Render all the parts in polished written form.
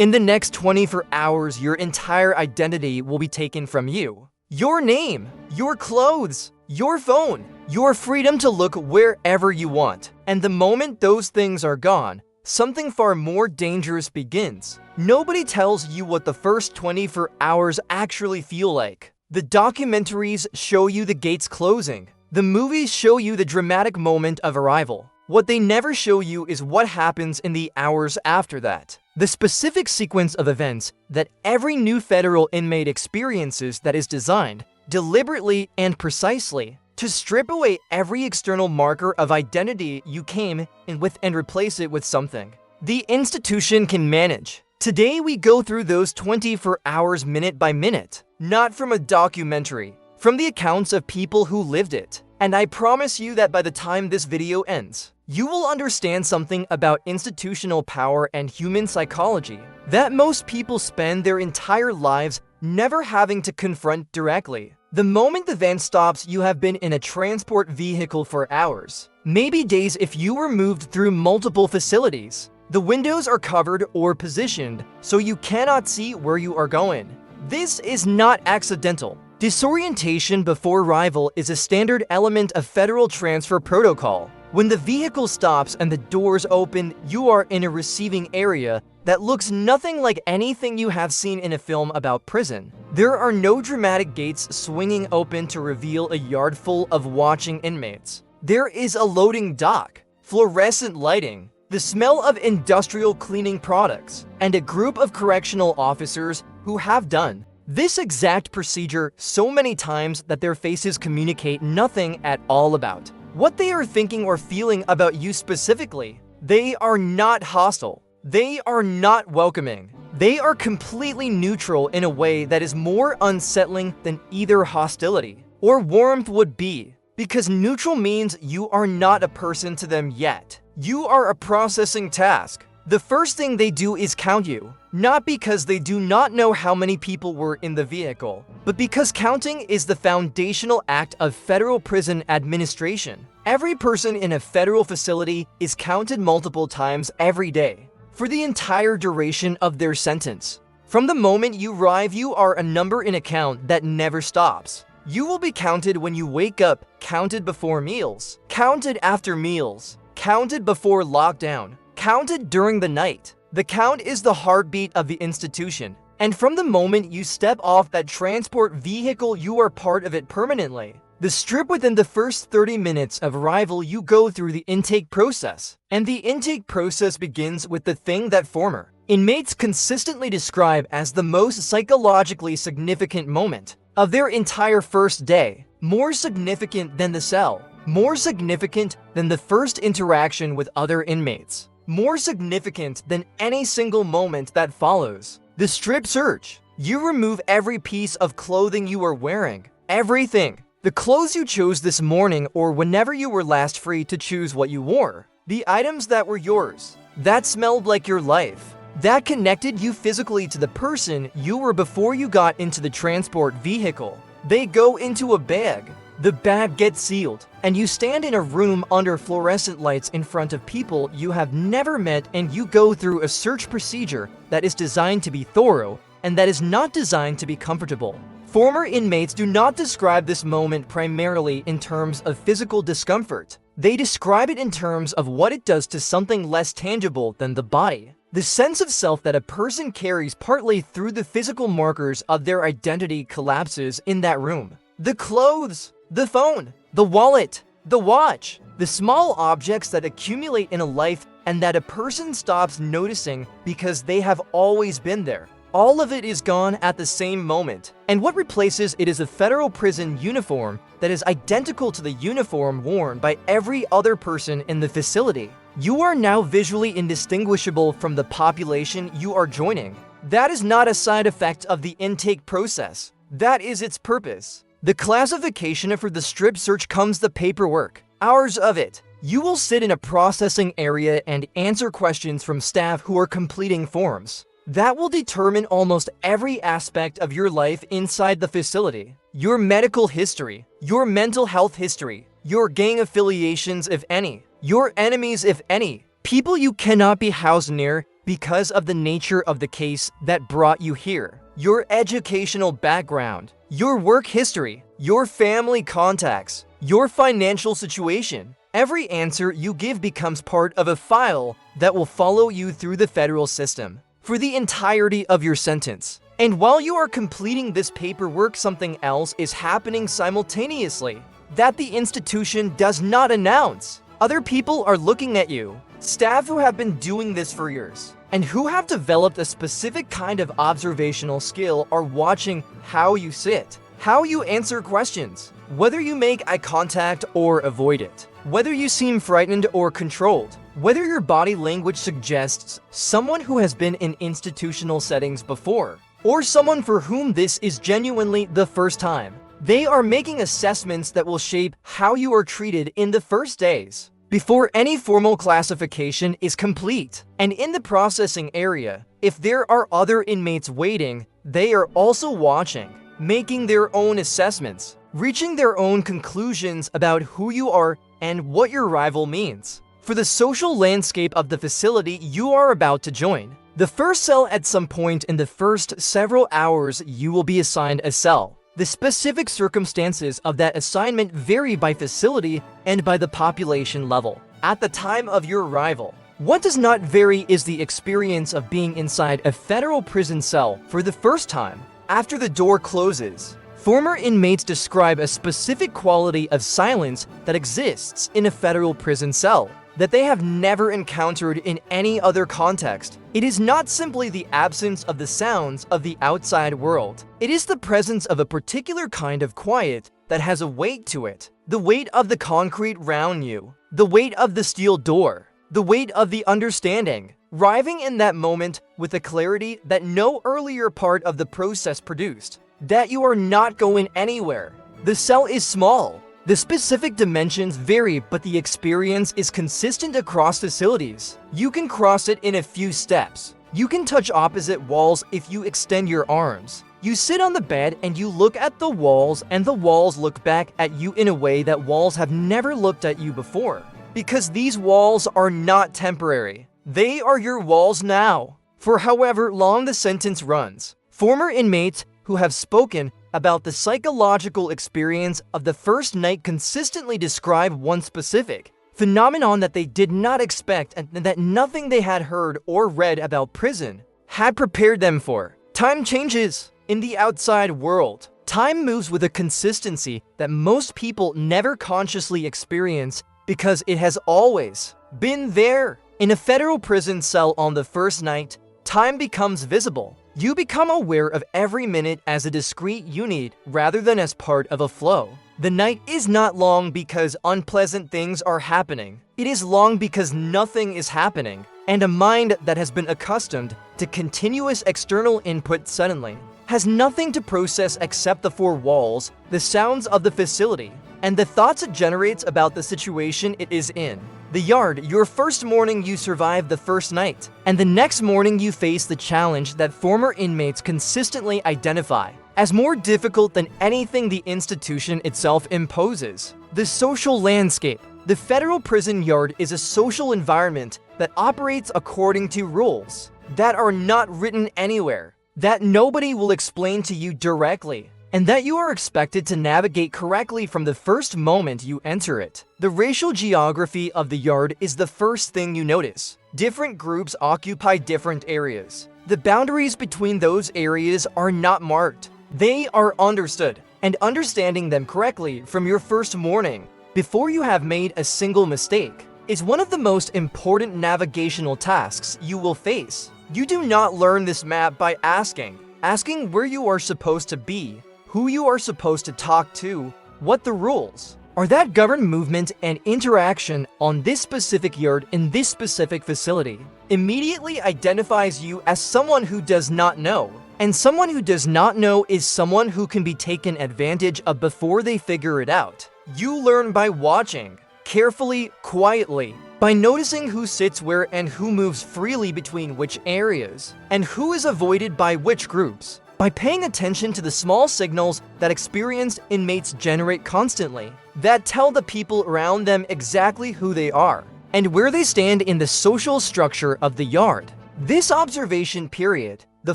In the next 24 hours, your entire identity will be taken from you. Your name, your clothes, your phone, your freedom to look wherever you want. And the moment those things are gone, something far more dangerous begins. Nobody tells you what the first 24 hours actually feel like. The documentaries show you the gates closing. The movies show you the dramatic moment of arrival. What they never show you is what happens in the hours after that. The specific sequence of events that every new federal inmate experiences that is designed, deliberately and precisely, to strip away every external marker of identity you came in with and replace it with something the institution can manage. Today we go through those 24 hours minute by minute, not from a documentary, from the accounts of people who lived it. And I promise you that by the time this video ends, you will understand something about institutional power and human psychology that most people spend their entire lives never having to confront directly. The moment the van stops, you have been in a transport vehicle for hours, maybe days if you were moved through multiple facilities. The windows are covered or positioned so you cannot see where you are going. This is not accidental. Disorientation before arrival is a standard element of federal transfer protocol. When the vehicle stops and the doors open, you are in a receiving area that looks nothing like anything you have seen in a film about prison. There are no dramatic gates swinging open to reveal a yard full of watching inmates. There is a loading dock, fluorescent lighting, the smell of industrial cleaning products, and a group of correctional officers who have done this exact procedure so many times that their faces communicate nothing at all about what they are thinking or feeling about you specifically. They are not hostile. They are not welcoming. They are completely neutral in a way that is more unsettling than either hostility or warmth would be, because neutral means you are not a person to them yet. You are a processing task. The first thing they do is count you, not because they do not know how many people were in the vehicle, but because counting is the foundational act of federal prison administration. Every person in a federal facility is counted multiple times every day for the entire duration of their sentence. From the moment you arrive, you are a number in a count that never stops. You will be counted when you wake up, counted before meals, counted after meals, counted before lockdown, counted during the night. The count is the heartbeat of the institution, and from the moment you step off that transport vehicle, you are part of it permanently. The strip within the first 30 minutes of arrival, you go through the intake process, and the intake process begins with the thing that former inmates consistently describe as the most psychologically significant moment of their entire first day, more significant than the cell, more significant than the first interaction with other inmates, more significant than any single moment that follows. The strip search. You remove every piece of clothing you are wearing. Everything. The clothes you chose this morning or whenever you were last free to choose what you wore. The items that were yours, that smelled like your life, that connected you physically to the person you were before you got into the transport vehicle. They go into a bag. The bag gets sealed, and you stand in a room under fluorescent lights in front of people you have never met, and you go through a search procedure that is designed to be thorough and that is not designed to be comfortable. Former inmates do not describe this moment primarily in terms of physical discomfort. They describe it in terms of what it does to something less tangible than the body. The sense of self that a person carries partly through the physical markers of their identity collapses in that room. The clothes, the phone, the wallet, the watch, the small objects that accumulate in a life and that a person stops noticing because they have always been there. All of it is gone at the same moment, and what replaces it is a federal prison uniform that is identical to the uniform worn by every other person in the facility. You are now visually indistinguishable from the population you are joining. That is not a side effect of the intake process. That is its purpose. The classification for the strip search comes the paperwork, hours of it. You will sit in a processing area and answer questions from staff who are completing forms. That will determine almost every aspect of your life inside the facility. Your medical history, your mental health history, your gang affiliations if any, your enemies if any, people you cannot be housed near, because of the nature of the case that brought you here. Your educational background, your work history, your family contacts, your financial situation. Every answer you give becomes part of a file that will follow you through the federal system for the entirety of your sentence. And while you are completing this paperwork, something else is happening simultaneously that the institution does not announce. Other people are looking at you, staff who have been doing this for years and who have developed a specific kind of observational skill are watching how you sit, how you answer questions, whether you make eye contact or avoid it, whether you seem frightened or controlled, whether your body language suggests someone who has been in institutional settings before, or someone for whom this is genuinely the first time. They are making assessments that will shape how you are treated in the first days, before any formal classification is complete. And in the processing area, if there are other inmates waiting, they are also watching, making their own assessments, reaching their own conclusions about who you are and what your arrival means for the social landscape of the facility you are about to join. The first cell, at some point in the first several hours, you will be assigned a cell. The specific circumstances of that assignment vary by facility and by the population level. At the time of your arrival, what does not vary is the experience of being inside a federal prison cell for the first time. After the door closes, former inmates describe a specific quality of silence that exists in a federal prison cell that they have never encountered in any other context. It is not simply the absence of the sounds of the outside world. It is the presence of a particular kind of quiet that has a weight to it. The weight of the concrete around you, the weight of the steel door, the weight of the understanding, arriving in that moment with a clarity that no earlier part of the process produced, that you are not going anywhere. The cell is small. The specific dimensions vary, but the experience is consistent across facilities. You can cross it in a few steps. You can touch opposite walls if you extend your arms. You sit on the bed and you look at the walls, and the walls look back at you in a way that walls have never looked at you before. Because these walls are not temporary. They are your walls now, for however long the sentence runs. Former inmates who have spoken about the psychological experience of the first night consistently describe one specific phenomenon that they did not expect and that nothing they had heard or read about prison had prepared them for. Time changes in the outside world. Time moves with a consistency that most people never consciously experience because it has always been there. In a federal prison cell on the first night, time becomes visible. You become aware of every minute as a discrete unit rather than as part of a flow. The night is not long because unpleasant things are happening. It is long because nothing is happening, and a mind that has been accustomed to continuous external input suddenly has nothing to process except the four walls, the sounds of the facility, and the thoughts it generates about the situation it is in. The yard, your first morning you survive the first night, and the next morning you face the challenge that former inmates consistently identify as more difficult than anything the institution itself imposes. The social landscape. The federal prison yard is a social environment that operates according to rules that are not written anywhere, that nobody will explain to you directly, and that you are expected to navigate correctly from the first moment you enter it. The racial geography of the yard is the first thing you notice. Different groups occupy different areas. The boundaries between those areas are not marked. They are understood, and understanding them correctly from your first morning, before you have made a single mistake, is one of the most important navigational tasks you will face. You do not learn this map by asking where you are supposed to be, who you are supposed to talk to, what the rules are that govern movement and interaction on this specific yard in this specific facility. Immediately identifies you as someone who does not know. And someone who does not know is someone who can be taken advantage of before they figure it out. You learn by watching, carefully, quietly, by noticing who sits where and who moves freely between which areas, and who is avoided by which groups, by paying attention to the small signals that experienced inmates generate constantly, that tell the people around them exactly who they are, and where they stand in the social structure of the yard. This observation period, the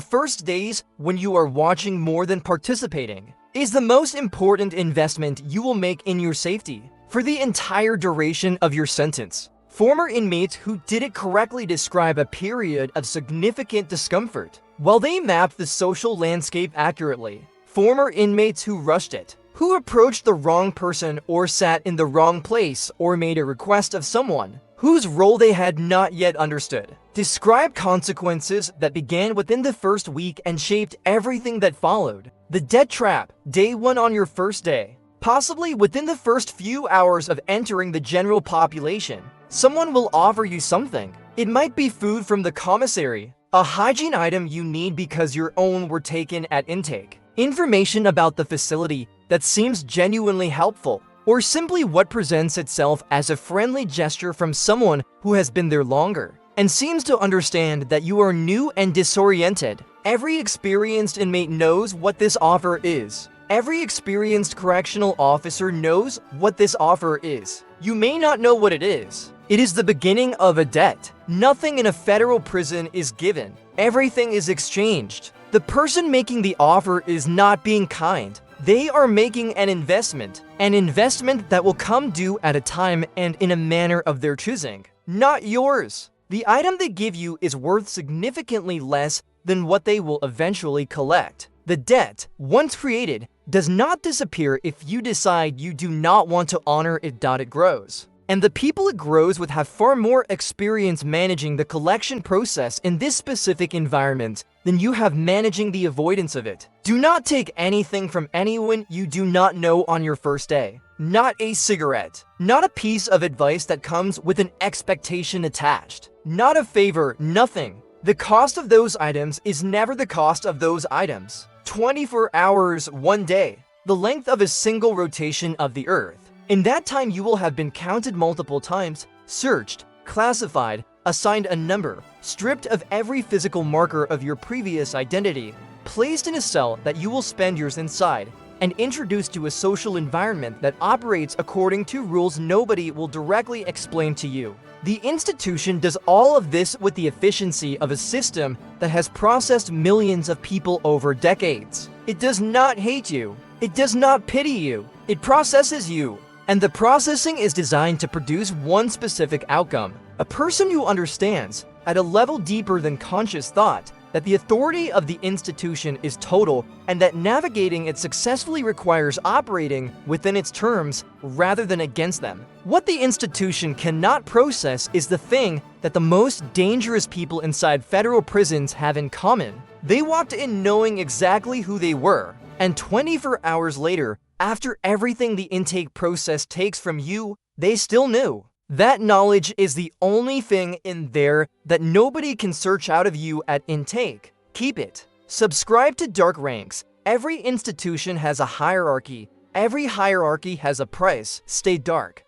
first days when you are watching more than participating, is the most important investment you will make in your safety for the entire duration of your sentence. Former inmates who did it correctly describe a period of significant discomfort. While they mapped the social landscape accurately, former inmates who rushed it, who approached the wrong person or sat in the wrong place or made a request of someone whose role they had not yet understood, describe consequences that began within the first week and shaped everything that followed. The debt trap, day 1 on your first day. Possibly within the first few hours of entering the general population, someone will offer you something. It might be food from the commissary, a hygiene item you need because your own were taken at intake, information about the facility that seems genuinely helpful, or simply what presents itself as a friendly gesture from someone who has been there longer and seems to understand that you are new and disoriented. Every experienced inmate knows what this offer is. Every experienced correctional officer knows what this offer is. You may not know what it is. It is the beginning of a debt. Nothing in a federal prison is given. Everything is exchanged. The person making the offer is not being kind. They are making an investment that will come due at a time and in a manner of their choosing, not yours. The item they give you is worth significantly less than what they will eventually collect. The debt, once created, does not disappear if you decide you do not want to honor it. It grows. And the people it grows with have far more experience managing the collection process in this specific environment than you have managing the avoidance of it. Do not take anything from anyone you do not know on your first day. Not a cigarette. Not a piece of advice that comes with an expectation attached. Not a favor, nothing. The cost of those items is never the cost of those items. 24 hours, 1 day. The length of a single rotation of the earth. In that time, you will have been counted multiple times, searched, classified, assigned a number, stripped of every physical marker of your previous identity, placed in a cell that you will spend years inside, and introduced to a social environment that operates according to rules nobody will directly explain to you. The institution does all of this with the efficiency of a system that has processed millions of people over decades. It does not hate you. It does not pity you. It processes you. And the processing is designed to produce one specific outcome. A person who understands, at a level deeper than conscious thought, that the authority of the institution is total and that navigating it successfully requires operating within its terms rather than against them. What the institution cannot process is the thing that the most dangerous people inside federal prisons have in common. They walked in knowing exactly who they were, and 24 hours later, after everything the intake process takes from you, they still knew. That knowledge is the only thing in there that nobody can search out of you at intake. Keep it. Subscribe to Dark Ranks. Every institution has a hierarchy. Every hierarchy has a price. Stay dark.